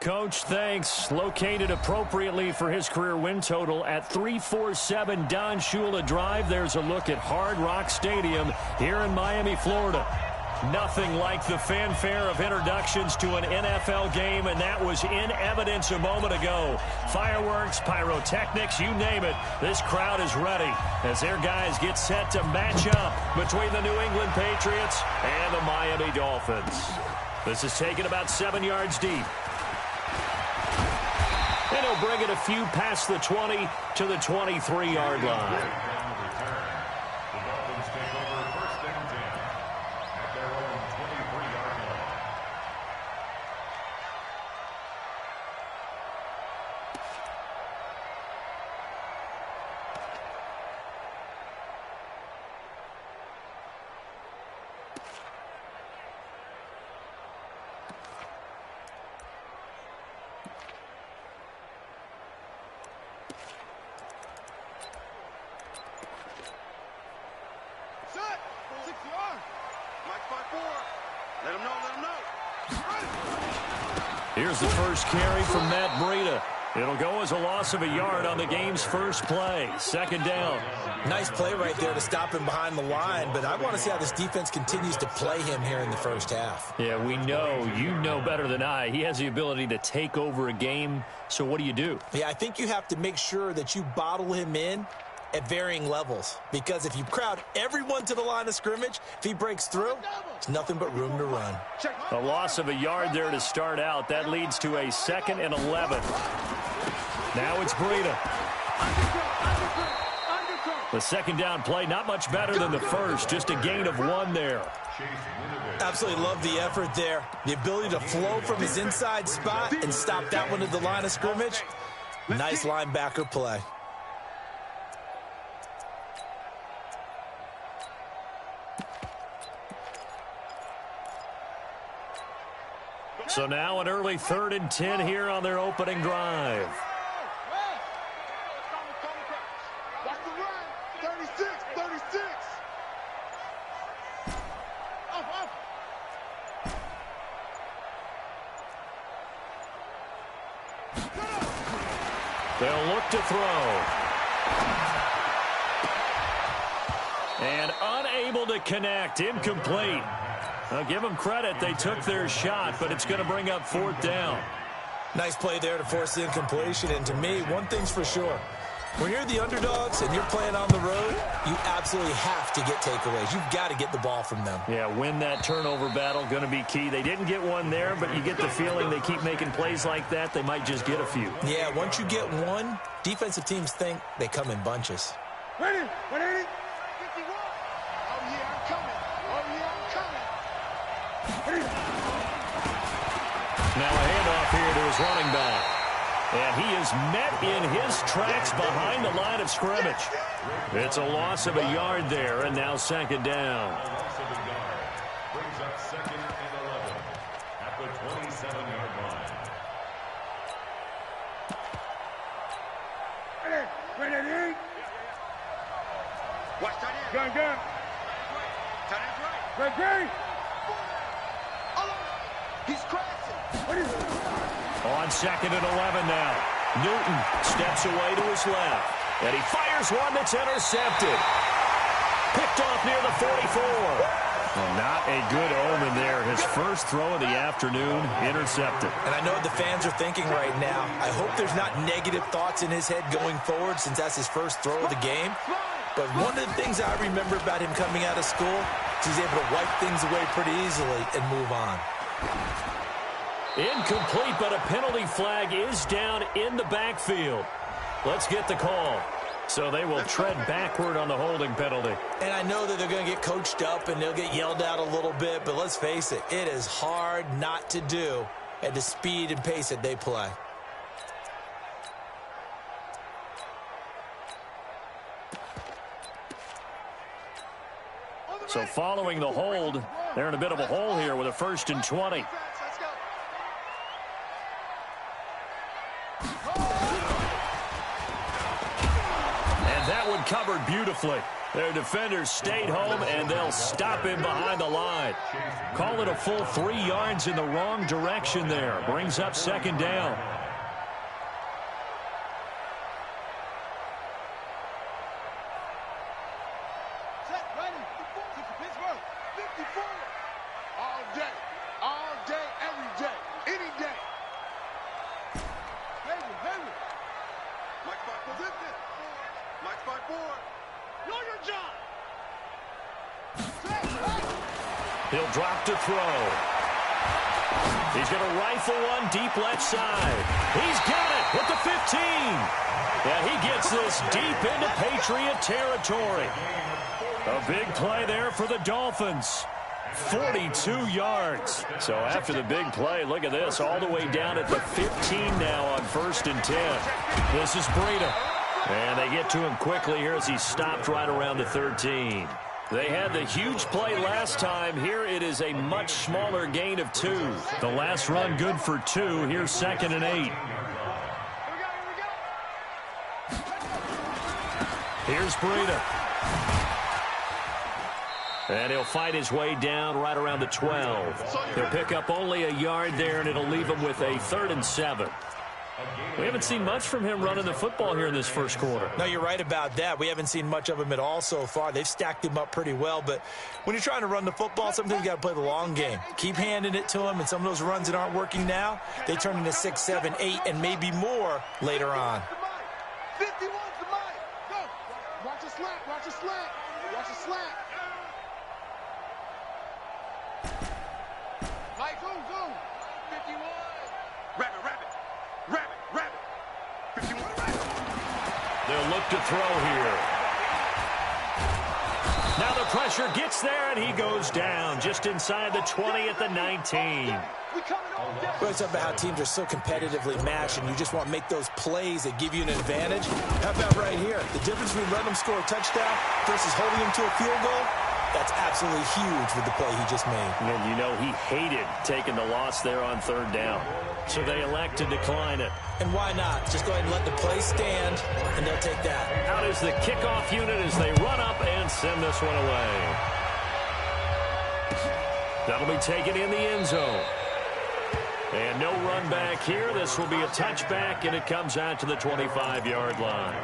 Coach, thanks. Located appropriately for his career win total at 347 Don Shula Drive. There's a look at Hard Rock Stadium here in Miami, Florida. Nothing like the fanfare of introductions to an NFL game, and that was in evidence a moment ago. Fireworks, pyrotechnics, you name it. This crowd is ready as their guys get set to match up between the New England Patriots and the Miami Dolphins. This is taken about 7 yards deep. And he'll bring it a few past the 20 to the 23-yard line. Here's the first carry from Matt Breida. It'll go as a loss of a yard on the game's first play. Second down. Nice play right there to stop him behind the line, but I want to see how this defense continues to play him here in the first half. Yeah, we know. You know better than I. He has the ability to take over a game, so what do? Yeah, I think you have to make sure that you bottle him in at varying levels, because if you crowd everyone to the line of scrimmage, if he breaks through, there's nothing but room to run. A loss of a yard there to start out. That leads to a 2nd and 11. Now it's Breida. The second down play, not much better than the first, just a gain of 1 there. Absolutely love the effort there. The ability to flow from his inside spot and stop that one at the line of scrimmage. Nice linebacker play. So now an early 3rd and 10 here on their opening drive. They'll look to throw. And unable to connect. Incomplete. I'll give them credit. They took their shot, but it's going to bring up 4th down. Nice play there to force the incompletion. And to me, one thing's for sure. When you're the underdogs and you're playing on the road, you absolutely have to get takeaways. You've got to get the ball from them. Yeah, win that turnover battle, going to be key. They didn't get one there, but you get the feeling they keep making plays like that, they might just get a few. Yeah, once you get one, defensive teams think they come in bunches. Ready? 180? 51. Oh, yeah, I'm coming. Now a handoff here to his running back. And he is met in his tracks behind the line of scrimmage. It's a loss of a yard there, and now 2nd down. Brings up 2nd and 11 at the 27-yard line. Ready? Watch tight end. Gun. Tight end's right. Ready? He's crashing. On 2nd and 11 now. Newton steps away to his left. And he fires one that's intercepted. Picked off near the 44. Well, not a good omen there. His first throw of the afternoon, intercepted. And I know what the fans are thinking right now. I hope there's not negative thoughts in his head going forward since that's his first throw of the game. But one of the things I remember about him coming out of school is he's able to wipe things away pretty easily and move on. Incomplete, but a penalty flag is down in the backfield. Let's get the call. So they will tread backward on the holding penalty. And I know that they're going to get coached up and they'll get yelled at a little bit, but let's face it, it is hard not to do at the speed and pace that they play. So following the hold, they're in a bit of a hole here with a 1st and 20. covered beautifully. Their defenders stayed home, and they'll stop him behind the line. Call it a full 3 yards in the wrong direction there. Brings up second down. He'll drop to throw. He's going to rifle one deep left side. He's got it with the 15. Yeah, he gets this deep into Patriot territory. A big play there for the Dolphins. 42 yards. So after the big play, look at this, all the way down at the 15 now on 1st and 10. This is Breida. And they get to him quickly here as he stopped right around the 13. They had the huge play last time. Here it is a much smaller gain of 2. The last run good for 2. Here's 2nd and 8. Here's Breida. And he'll fight his way down right around the 12. He'll pick up only a yard there, and it'll leave him with a 3rd and 7. We haven't seen much from him running the football here in this first quarter. No, you're right about that. We haven't seen much of him at all so far. They've stacked him up pretty well, but when you're trying to run the football, sometimes you got to play the long game. Keep handing it to him, and some of those runs that aren't working now, they turn into 6, 7, 8, and maybe more later on. 51's the mic. Go. Watch a slant. Watch a slant. Watch a slant. Mike, zoom. 51. Rabbit. 51. They'll look to throw here. Now the pressure gets there, and he goes down just inside the 20 at the 19. Well, it's about how teams are so competitively matched, and you just want to make those plays that give you an advantage. How about right here? The difference between letting them score a touchdown versus holding them to a field goal, that's absolutely huge with the play he just made. And you know he hated taking the loss there on 3rd down. So they elect to decline it. And why not? Just go ahead and let the play stand, and they'll take that. Out is the kickoff unit as they run up and send this one away. That'll be taken in the end zone. And no run back here. This will be a touchback, and it comes out to the 25-yard line.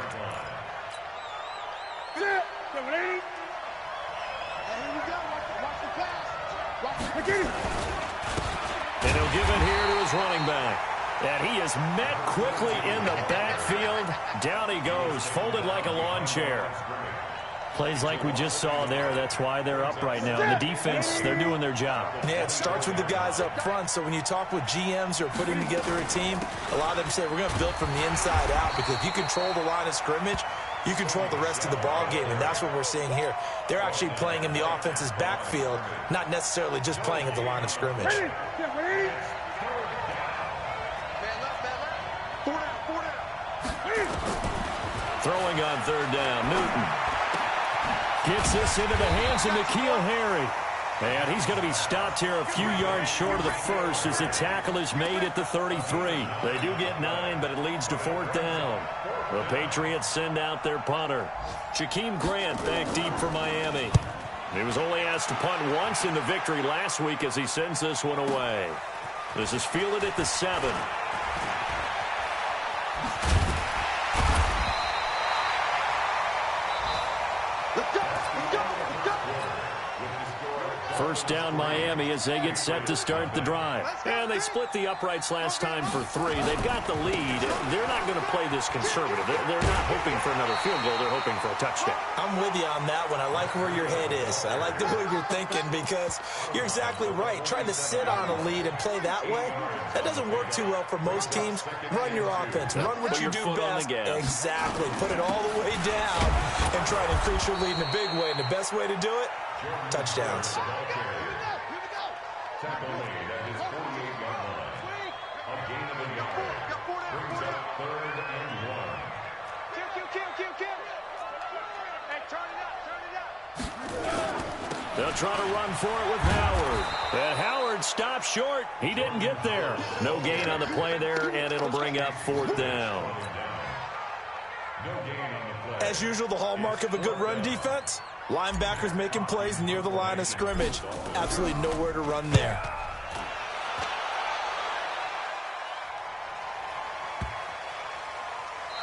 And he'll give it here to his running back. And he is met quickly in the backfield. Down he goes, folded like a lawn chair. Plays like we just saw there. That's why they're up right now. And the defense, they're doing their job. Yeah, it starts with the guys up front. So when you talk with GMs who are putting together a team, a lot of them say, we're going to build from the inside out. Because if you control the line of scrimmage, you control the rest of the ball game, and that's what we're seeing here. They're actually playing in the offense's backfield, not necessarily just playing at the line of scrimmage. Throwing on 3rd down, Newton. Gets this into the hands of N'Keal Harry. And he's going to be stopped here a few yards short of the first as the tackle is made at the 33. They do get 9, but it leads to 4th down. The Patriots send out their punter. Jakeem Grant back deep for Miami. He was only asked to punt once in the victory last week as he sends this one away. This is fielded at the 7. First down Miami as they get set to start the drive. And they split the uprights last time for 3. They've got the lead. They're not going to play this conservative. They're not hoping for another field goal. They're hoping for a touchdown. I'm with you on that one. I like where your head is. I like the way you're thinking because you're exactly right. Trying to sit on a lead and play that way, that doesn't work too well for most teams. Run your offense. Run what you do best. Exactly. Put it all the way down and try to increase your lead in a big way. And the best way to do it, touchdowns. Tackle made at his 48-yard line. A gain of a yard. Brings up 3rd and 1. Kill. Hey, turn it up. They'll try to run for it with Howard. And Howard stops short. He didn't get there. No gain on the play there, and it'll bring up 4th down. No gain on the play. As usual, the hallmark of a good run defense, linebackers making plays near the line of scrimmage. Absolutely nowhere to run there.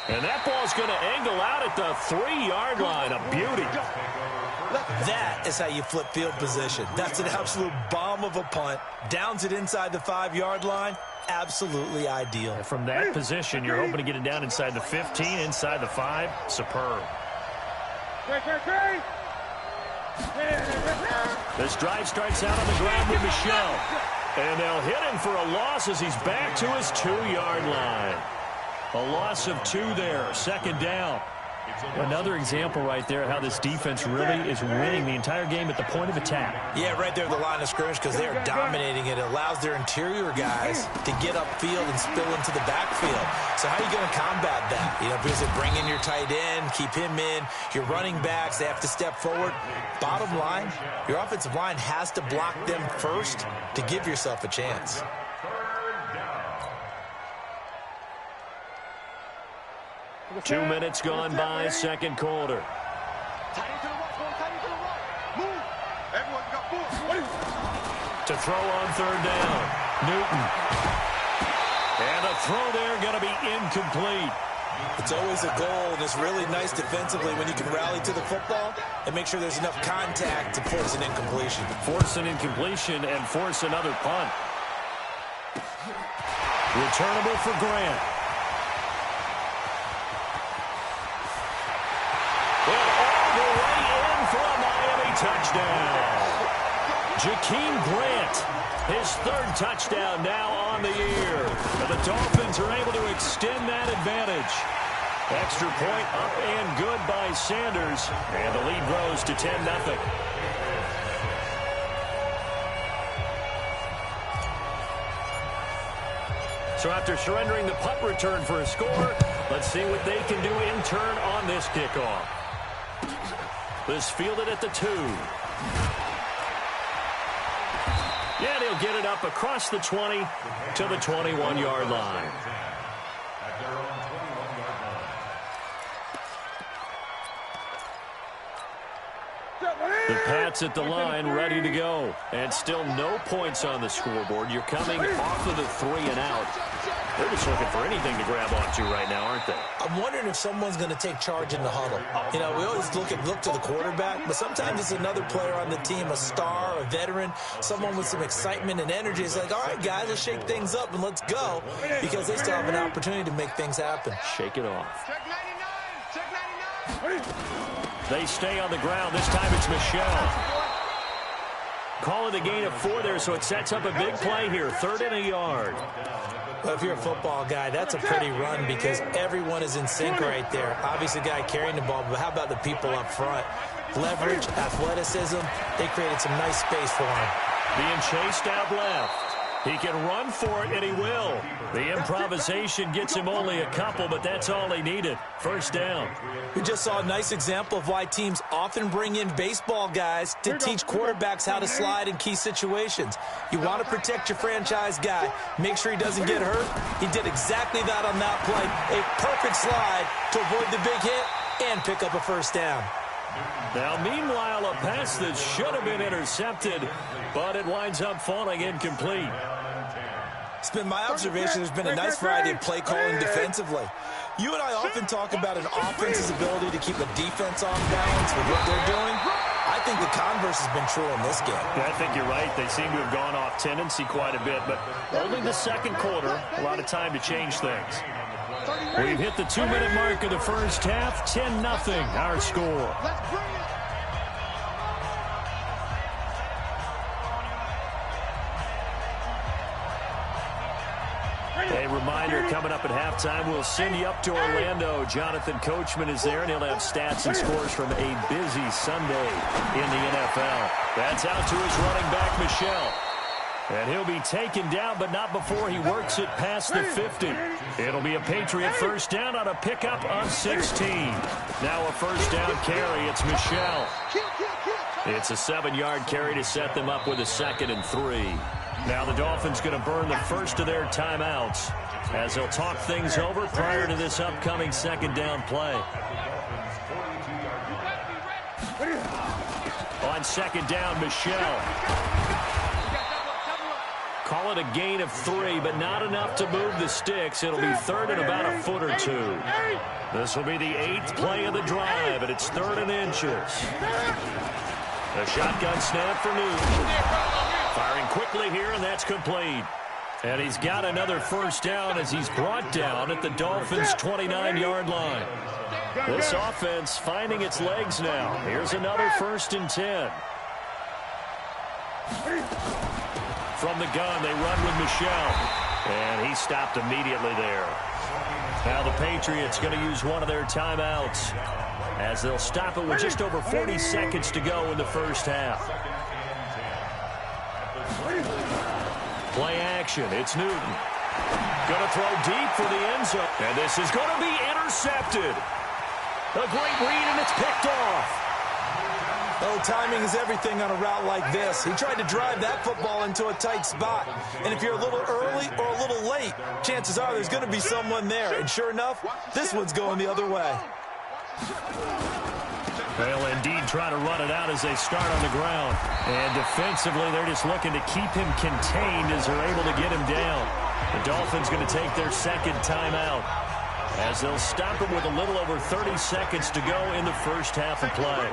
And that ball's going to angle out at the 3-yard line. A beauty. That is how you flip field position. That's an absolute bomb of a punt. Downs it inside the 5-yard line. Absolutely ideal. And from that position, you're hoping to get it down inside the 15, inside the 5. Superb. This drive starts out on the ground with Michel. And they'll hit him for a loss as he's back to his 2-yard line. A loss of 2 there, second down. Another example right there how this defense really is winning the entire game at the point of attack. Yeah, right there at the line of scrimmage because they're dominating it. It allows their interior guys to get upfield and spill into the backfield. So how are you going to combat that? You know, because they bring in your tight end, keep him in. Your running backs, they have to step forward. Bottom line, your offensive line has to block them first to give yourself a chance. 2 minutes gone by, second quarter. To throw on third down, Newton. And a throw there going to be incomplete. It's always a goal, and it's really nice defensively when you can rally to the football and make sure there's enough contact to force an incompletion. Force an incompletion and force another punt. Returnable for Grant. And all the way in for a Miami touchdown. Jakeem Grant, his 3rd touchdown now on the year. And the Dolphins are able to extend that advantage. Extra point up and good by Sanders. And the lead grows to 10-0. So after surrendering the punt return for a score, let's see what they can do in turn on this kickoff. This fielded at the 2. Yeah, they'll get it up across the 20 to the 21-yard line. The Pats at the line, ready to go. And still no points on the scoreboard. You're coming off of the 3 and out. They're just looking for anything to grab onto right now, aren't they? I'm wondering if someone's going to take charge in the huddle. You know, we always look to the quarterback, but sometimes it's another player on the team, a star, a veteran, someone with some excitement and energy. It's like, all right, guys, let's shake things up and let's go, because they still have an opportunity to make things happen. Shake it off. Check 99! Check 99! They stay on the ground. This time it's Michel. Calling the gain of 4 there, so it sets up a big play here. 3rd and a yard. Well, if you're a football guy, that's a pretty run because everyone is in sync right there. Obviously, the guy carrying the ball, but how about the people up front? Leverage, athleticism, they created some nice space for him. Being chased out left. He can run for it, and he will. The improvisation gets him only a couple, but that's all he needed. First down. We just saw a nice example of why teams often bring in baseball guys to teach quarterbacks how to slide in key situations. You want to protect your franchise guy. Make sure he doesn't get hurt. He did exactly that on that play. A perfect slide to avoid the big hit and pick up a first down. Now, meanwhile, a pass that should have been intercepted, but it winds up falling incomplete. It's been my observation there's been a nice variety of play calling defensively. You and I often talk about an offense's ability to keep a defense off balance with what they're doing. I think the converse has been true in this game. Yeah, I think you're right. They seem to have gone off tendency quite a bit, but only the second quarter, a lot of time to change things. We've hit the 2-minute mark of the first half, 10-0, our score. Let's bring it! A reminder, coming up at halftime, we'll send you up to Orlando. Jonathan Coachman is there, and he'll have stats and scores from a busy Sunday in the NFL. That's out to his running back, Michel. And he'll be taken down, but not before he works it past the 50. It'll be a Patriot first down on a pickup on 16. Now a first down carry. It's Michel. It's a 7-yard carry to set them up with a 2nd and 3. Now the Dolphins going to burn the first of their timeouts as they'll talk things over prior to this upcoming second down play. second down, Michel. Call it a gain of 3, but not enough to move the sticks. It'll be third and about a foot or 2. This will be the 8th play of the drive, and it's 3rd and inches. A shotgun snap for Newton. Firing quickly here, and that's complete. And he's got another first down as he's brought down at the Dolphins' 29-yard line. This offense finding its legs now. Here's another 1st and 10. From the gun, they run with Michel. And he stopped immediately there. Now the Patriots going to use one of their timeouts as they'll stop it with just over 40 seconds to go in the first half. Play action. It's Newton. Going to throw deep for the end zone. And this is going to be intercepted. A great read, and it's picked off. Oh, timing is everything on a route like this. He tried to drive that football into a tight spot. And if you're a little early or a little late, chances are there's going to be someone there. And sure enough, this one's going the other way. They'll indeed try to run it out as they start on the ground. And defensively, they're just looking to keep him contained as they're able to get him down. The Dolphins going to take their second timeout as they'll stop it with a little over 30 seconds to go in the first half of play.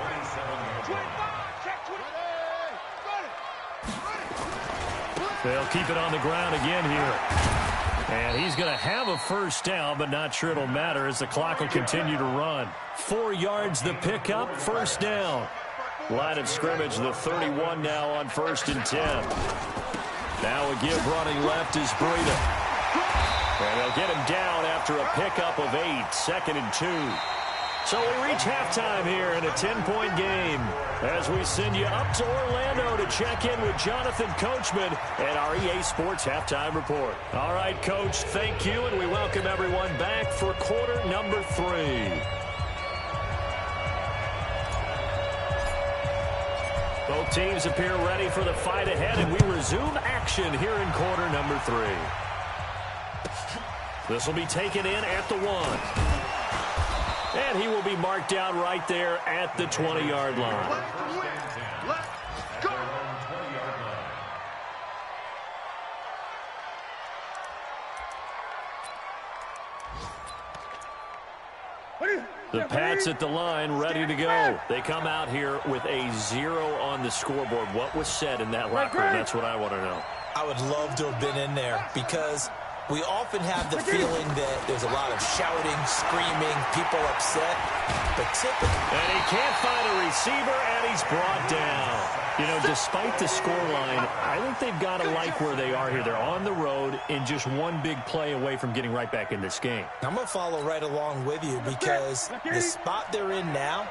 They'll keep it on the ground again here. And he's going to have a first down, but not sure it'll matter as the clock will continue to run. 4 yards the pickup, first down. Line of scrimmage, the 31 now on 1st and 10. Now a give running left is Breida. And they'll get him down after a pickup of 8, 2nd and 2. So we reach halftime here in a 10-point game as we send you up to Orlando to check in with Jonathan Coachman at our EA Sports Halftime Report. All right, Coach, thank you, and we welcome everyone back for quarter number 3. Both teams appear ready for the fight ahead, and we resume action here in quarter number 3. This will be taken in at the 1. And he will be marked down right there at the 20-yard line. Let's go. The Pats at the line, ready to go. They come out here with a 0 on the scoreboard. What was said in that locker room? That's what I want to know. I would love to have been in there because we often have the feeling that there's a lot of shouting, screaming, people upset, but typically... And he can't find a receiver, and he's brought down. You know, despite the scoreline, I think they've got to like where they are here. They're on the road and just one big play away from getting right back in this game. I'm going to follow right along with you because the spot they're in now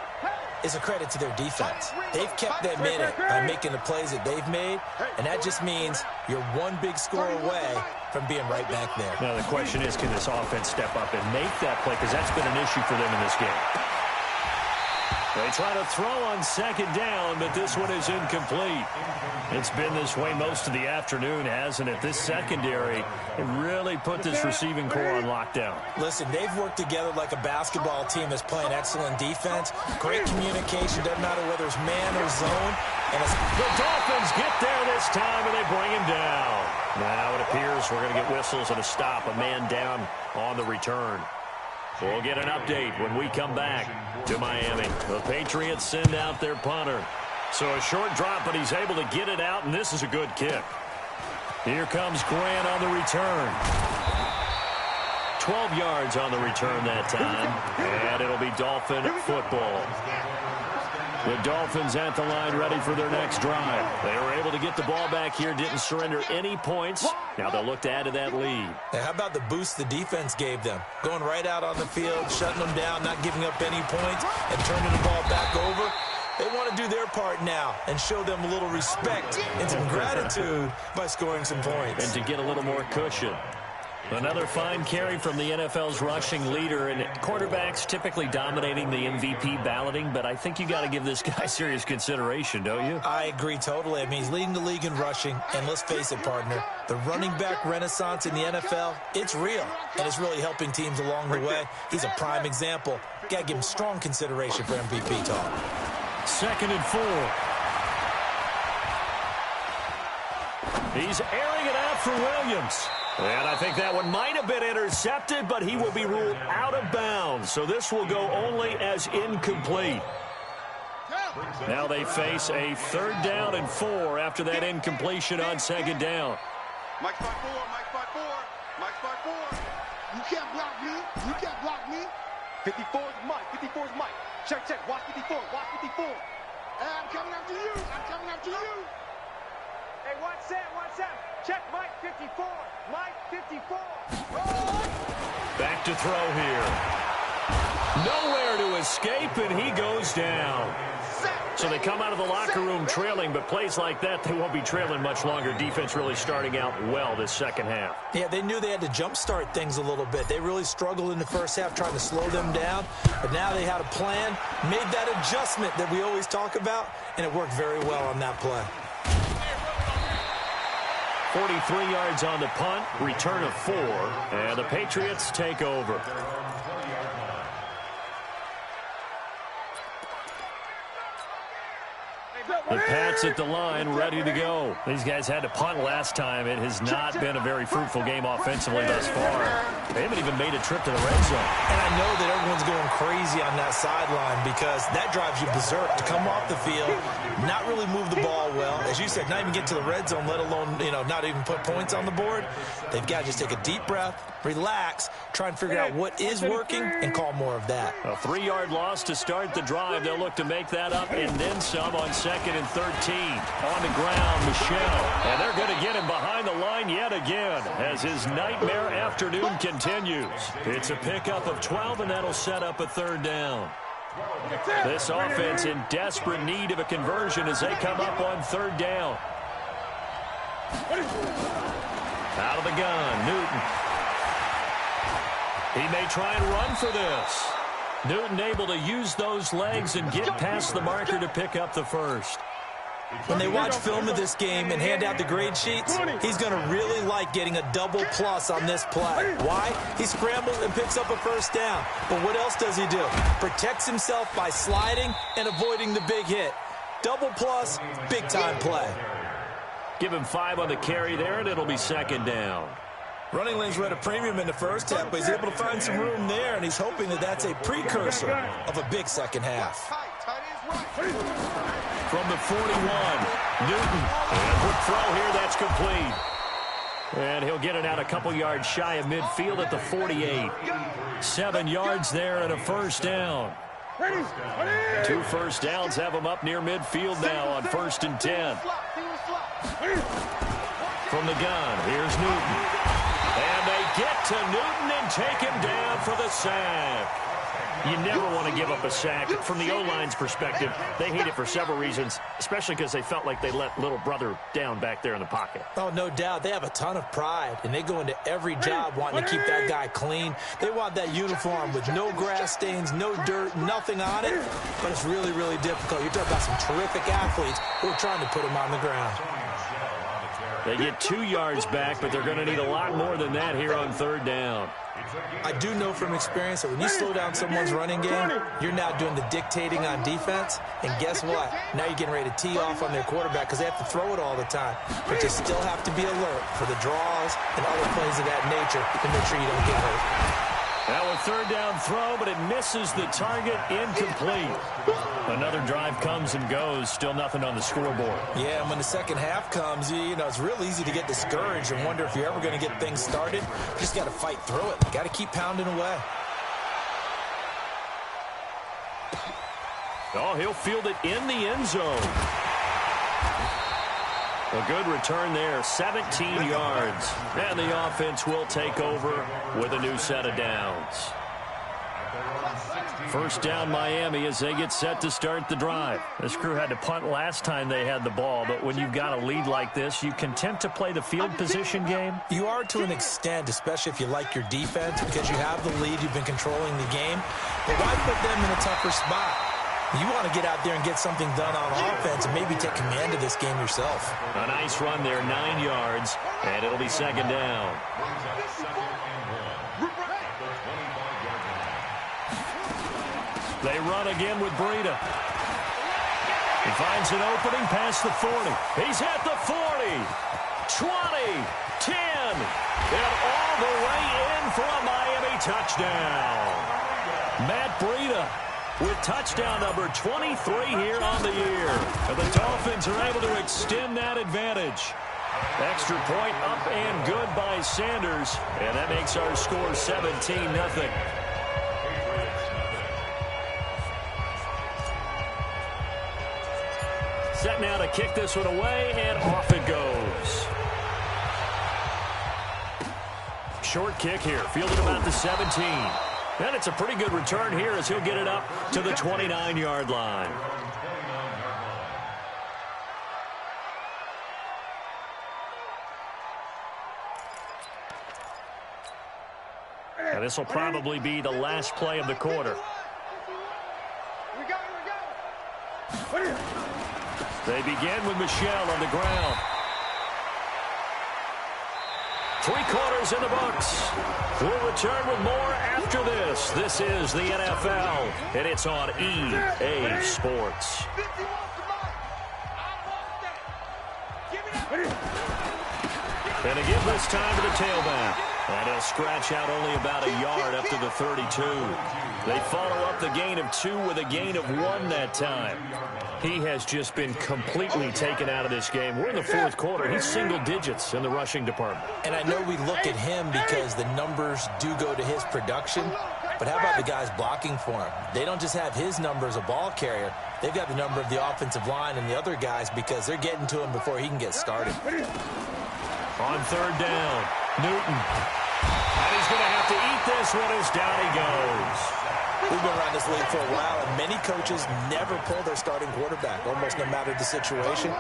is a credit to their defense. They've kept them in it by making the plays that they've made, and that just means you're one big score away from being right back there. Now, the question is, can this offense step up and make that play? Because that's been an issue for them in this game. They try to throw on second down, but this one is incomplete. It's been this way most of the afternoon, hasn't it? This secondary it really put this receiving core on lockdown. Listen, they've worked together like a basketball team that's playing excellent defense. Great communication, doesn't matter whether it's man or zone. And the Dolphins get there this time, and they bring him down. Now it appears we're going to get whistles and a stop, a man down on the return. We'll get an update when we come back to Miami. The Patriots send out their punter. So a short drop, but he's able to get it out, and this is a good kick. Here comes Grant on the return. 12 yards on the return that time, and it'll be Dolphin football. The Dolphins at the line ready for their next drive. They were able to get the ball back here, didn't surrender any points. Now they'll look to add to that lead. Now, how about the boost the defense gave them? Going right out on the field, shutting them down, not giving up any points, and turning the ball back over. They want to do their part now and show them a little respect and some gratitude by scoring some points. And to get a little more cushion. Another fine carry from the NFL's rushing leader, and quarterbacks typically dominating the MVP balloting, but I think you got to give this guy serious consideration, don't you? I agree totally. I mean, he's leading the league in rushing, and let's face it, partner, the running back renaissance in the NFL, it's real, and it's really helping teams along the way. He's a prime example. Got to give him strong consideration for MVP talk. 2nd and 4. He's airing it out for Williams. And I think that one might have been intercepted, but he will be ruled out of bounds. So this will go only as incomplete. Now they face a 3rd down and 4 after that incompletion on 2nd down. Mike spot 4, Mike spot 4, Mike spot 4. You can't block me. You can't block me. 54 is Mike. 54 is Mike. Check, check. Watch 54. Watch 54. Hey, I'm coming after you. I'm coming after you. Hey, watch Sam. Watch Sam. Check Mike 54. Mike 54. Back to throw here. Nowhere to escape, and he goes down. So they come out of the locker room trailing, but plays like that, they won't be trailing much longer. Defense really starting out well this second half. Yeah, they knew they had to jumpstart things a little bit. They really struggled in the first half trying to slow them down, but now they had a plan, made that adjustment that we always talk about, and it worked very well on that play. 43 yards on the punt, return of 4, and the Patriots take over. The Pats at the line, ready to go. These guys had to punt last time. It has not been a very fruitful game offensively thus far. They haven't even made a trip to the red zone. And I know that everyone's going crazy on that sideline because that drives you berserk to come off the field, not really move the ball well. As you said, not even get to the red zone, let alone, not even put points on the board. They've got to just take a deep breath, relax, try and figure out what is working, and call more of that. A 3-yard loss to start the drive. They'll look to make that up and then some on 2nd and 13. On the ground, Michel. And they're going to get him behind the line yet again as his nightmare afternoon continues. It's a pickup of 12, and that'll set up a 3rd down. This offense in desperate need of a conversion as they come up on 3rd down. Out of the gun, Newton. He may try and run for this. Newton able to use those legs and get past the marker to pick up the 1st. When they watch film of this game and hand out the grade sheets, he's going to really like getting a double plus on this play. Why? He scrambles and picks up a 1st down. But what else does he do? Protects himself by sliding and avoiding the big hit. Double plus, big-time play. Give him 5 on the carry there, and it'll be 2nd down. Running lanes were at a premium in the first half, but he's able to find some room there, and he's hoping that that's a precursor of a big second half. From the 41, Newton. And a quick throw here, that's complete. And he'll get it out a couple yards shy of midfield at the 48. 7 yards there and a 1st down. 2 first downs have him up near midfield now on 1st and 10. From the gun, here's Newton. And they get to Newton and take him down for the sack. You never want to give up a sack. From the O-line's perspective, they hate it for several reasons, especially because they felt like they let little brother down back there in the pocket. Oh, no doubt. They have a ton of pride, and they go into every job wanting to keep that guy clean. They want that uniform with no grass stains, no dirt, nothing on it, but it's really, really difficult. You're talking about some terrific athletes who are trying to put him on the ground. They get 2 yards back, but they're going to need a lot more than that here on 3rd down. I do know from experience that when you slow down someone's running game, you're now doing the dictating on defense. And guess what? Now you're getting ready to tee off on their quarterback because they have to throw it all the time. But you still have to be alert for the draws and other plays of that nature to make sure you don't get hurt. Now a 3rd down throw, but it misses the target, incomplete. Another drive comes and goes, still nothing on the scoreboard. Yeah, and when the second half comes, it's real easy to get discouraged and wonder if you're ever going to get things started. You just got to fight through it. Got to keep pounding away. Oh, he'll field it in the end zone. A good return there, 17 yards. And the offense will take over with a new set of downs. 1st down Miami as they get set to start the drive. This crew had to punt last time they had the ball, but when you've got a lead like this, you content to play the field position game? You are to an extent, especially if you like your defense, because you have the lead, you've been controlling the game. But why put them in a tougher spot? You want to get out there and get something done on offense and maybe take command of this game yourself. A nice run there, 9 yards, and it'll be 2nd down. They run again with Breida. He finds an opening past the 40. He's at the 40. 10, and all the way in for a Miami touchdown. Matt Breida with touchdown number 23 here on the year. And the Dolphins are able to extend that advantage. Extra point up and good by Sanders, and that makes our score 17-0. Set now to kick this one away, and off it goes. Short kick here, fielded about the 17. And it's a pretty good return here as he'll get it up to the 29-yard line. Now this will probably be the last play of the quarter. They begin with Michel on the ground. 3 quarters in the books. We'll return with more after this. This is the NFL, and it's on EA Sports. And to give this time to the tailback. And he'll scratch out only about a yard up to the 32. They follow up the gain of 2 with a gain of 1 that time. He has just been completely taken out of this game. We're in the 4th quarter. He's single digits in the rushing department. And I know we look at him because the numbers do go to his production. But how about the guys blocking for him? They don't just have his number as a ball carrier. They've got the number of the offensive line and the other guys because they're getting to him before he can get started. On 3rd down, Newton. And he's going to have to eat this one as down he goes. We've been around this league for a while, and many coaches never pull their starting quarterback, almost no matter the situation.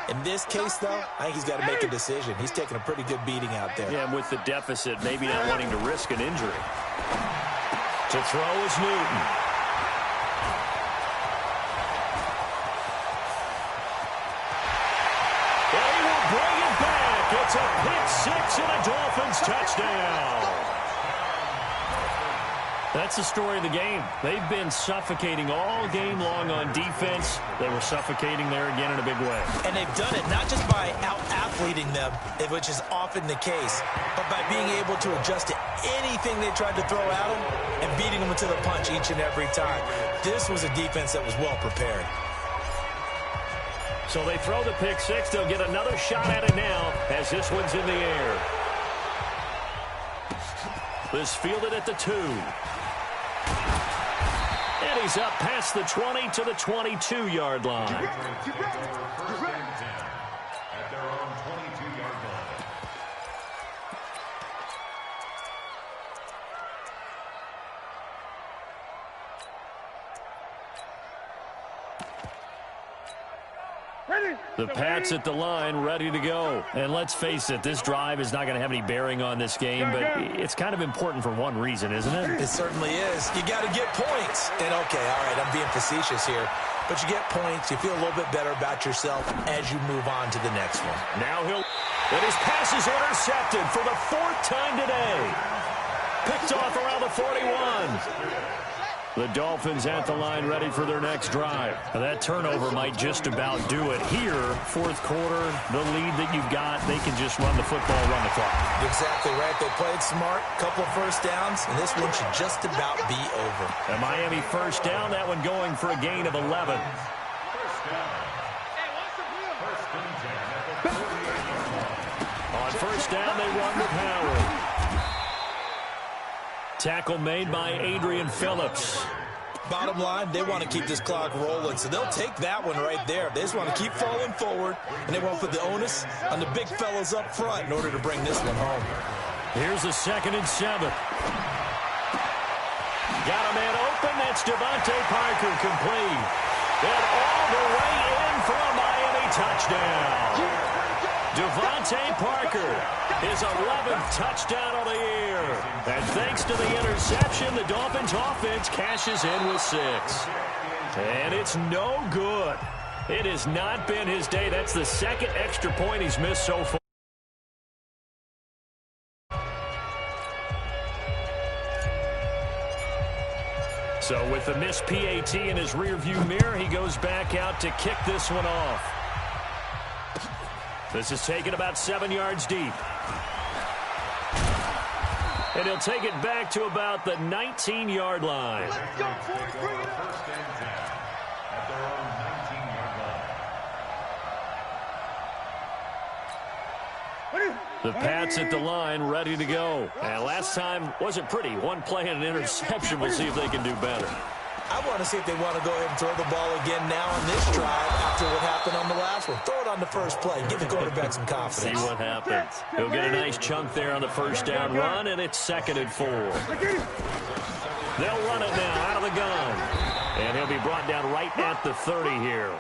In this case, though, I think he's got to make a decision. He's taking a pretty good beating out there. Yeah, and with the deficit, maybe not wanting to risk an injury. To throw is Newton. And he will bring it back. It's a pick 6 and a Dolphins touchdown. That's the story of the game. They've been suffocating all game long on defense. They were suffocating there again in a big way. And they've done it not just by out-athleting them, which is often the case, but by being able to adjust to anything they tried to throw at them and beating them to the punch each and every time. This was a defense that was well prepared. So they throw the pick 6. They'll get another shot at it now as this one's in the air. This fielded at the 2. And he's up past the 20 to the 22-yard line. At their own 22-yard line. The Pats at the line, ready to go. And let's face it, this drive is not going to have any bearing on this game, but it's kind of important for one reason, isn't it? It certainly is. You got to get points. And, okay, all right, I'm being facetious here. But you get points, you feel a little bit better about yourself as you move on to the next one. Now and his pass is intercepted for the 4th time today. Picked off around the 41. The Dolphins at the line ready for their next drive. Now that turnover might just about do it here. 4th quarter, the lead that you've got, they can just run the football, run the clock. Exactly right. They played smart, couple of first downs, and this one should just about be over. A Miami first down, that one going for a gain of 11. On first down, they run with Howard. Tackle made by Adrian Phillips. Bottom line, they want to keep this clock rolling, so they'll take that one right there. They just want to keep falling forward, and they won't put the onus on the big fellas up front in order to bring this one home. Here's a 2nd and 7. Got a man open. That's Devontae Parker complete. And all the way in for a Miami touchdown. Devontae Parker, his 11th touchdown of the year. And thanks to the interception, the Dolphins offense cashes in with 6. And it's no good. It has not been his day. That's the 2nd extra point he's missed so far. So with the missed PAT in his rearview mirror, he goes back out to kick this one off. This is taken about 7 yards deep. And he'll take it back to about the 19-yard line. Let's go, boys. Bring it up. First and 10 at their own 19-yard line. The Pats at the line, ready to go. And last time wasn't pretty. One play and an interception. We'll see if they can do better. I want to see if they want to go ahead and throw the ball again now on this drive after what happened on the last one. Throw it on the first play. Give the quarterback some confidence. See what happens. He'll get a nice chunk there on the first down run, and it's 2nd and 4. They'll run it now out of the gun. And he'll be brought down right at the 30 here.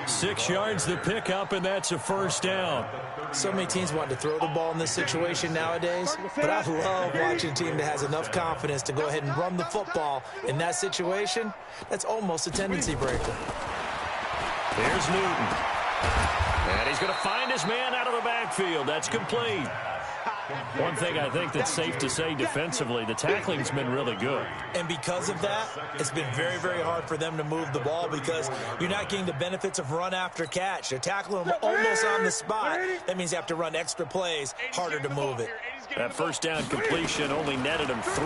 6 yards to pick up, and that's a first down. So many teams want to throw the ball in this situation nowadays, but I love watching a team that has enough confidence to go ahead and run the football in that situation. That's almost a tendency breaker. Here's Newton. And he's going to find his man out of the backfield. That's complete. One thing I think that's safe to say defensively, the tackling's been really good. And because of that, it's been very, very hard for them to move the ball because you're not getting the benefits of run after catch. They're tackling them almost on the spot. That means you have to run extra plays, harder to move it. That first down completion only netted him 3.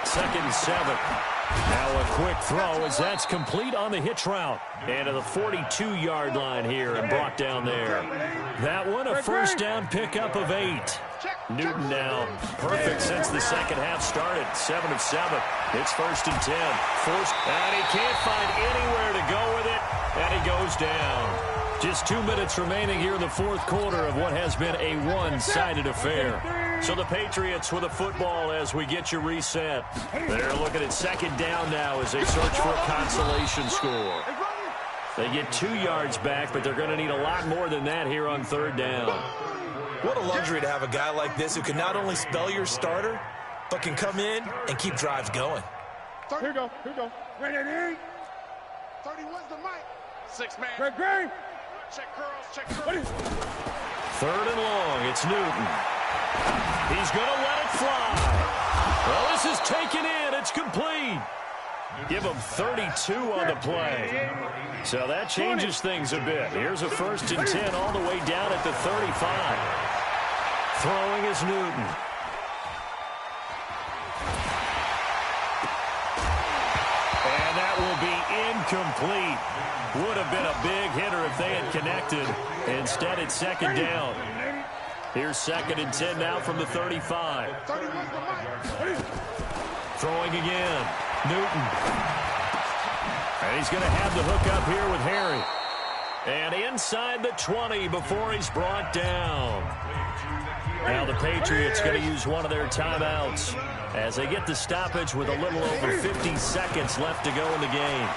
2nd and 7. Now a quick throw as that's complete on the hitch route. And to the 42-yard line here and brought down there. That one a first down pickup of 8. Newton now perfect since the second half started. 7 of 7. It's 1st and 10. Forced, and he can't find anywhere to go with it. And he goes down. Just 2 minutes remaining here in the fourth quarter of what has been a one-sided affair. So the Patriots with a football as we get you reset. They're looking at 2nd down now as they search for a consolation score. They get 2 yards back, but they're going to need a lot more than that here on 3rd down. What a luxury to have a guy like this who can not only spell your starter, but can come in and keep drives going. Here we go. Here we go. Ready, 31's the mic. 6-man. Great. Check curls, check curls. 3rd and long. It's Newton. He's going to let it fly. Well, this is taken in. It's complete. Give him 32 on the play. So that changes things a bit. Here's a 1st and 10 all the way down at the 35. Throwing is Newton. And that will be incomplete. Would have been a big hitter if they had connected. Instead, it's 2nd down. Here's 2nd and 10 now from the 35. Throwing again. Newton. And he's going to have the hook up here with Harry. And inside the 20 before he's brought down. Now the Patriots going to use one of their timeouts as they get the stoppage with a little over 50 seconds left to go in the game.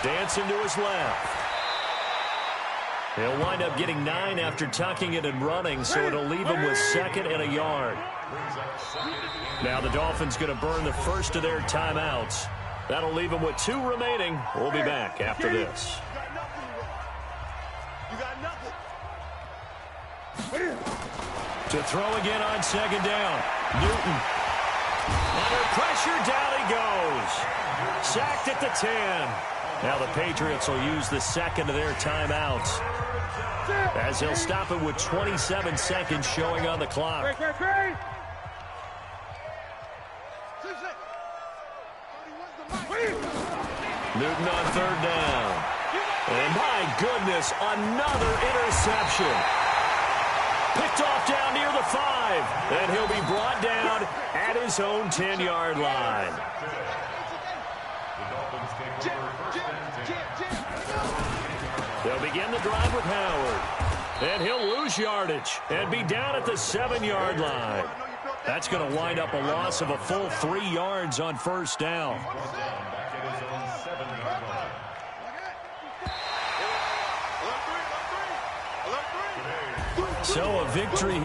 Dancing to his left. He'll wind up getting 9 after tucking it and running, so it'll leave him with 2nd and a yard. Now the Dolphins going to burn the first of their timeouts. That'll leave him with 2 remaining. We'll be back after this. You got nothing. To throw again on 2nd down. Newton. Under pressure, down he goes. Sacked at the 10. Now the Patriots will use the 2nd of their timeouts as they'll stop it with 27 seconds showing on the clock. Newton on 3rd down. And my goodness, another interception. Picked off down near the 5. And he'll be brought down at his own 10-yard line. They'll begin the drive with Howard. And he'll lose yardage and be down at the 7-yard line. That's going to wind up a loss of a full 3 yards on 1st down. So a victory.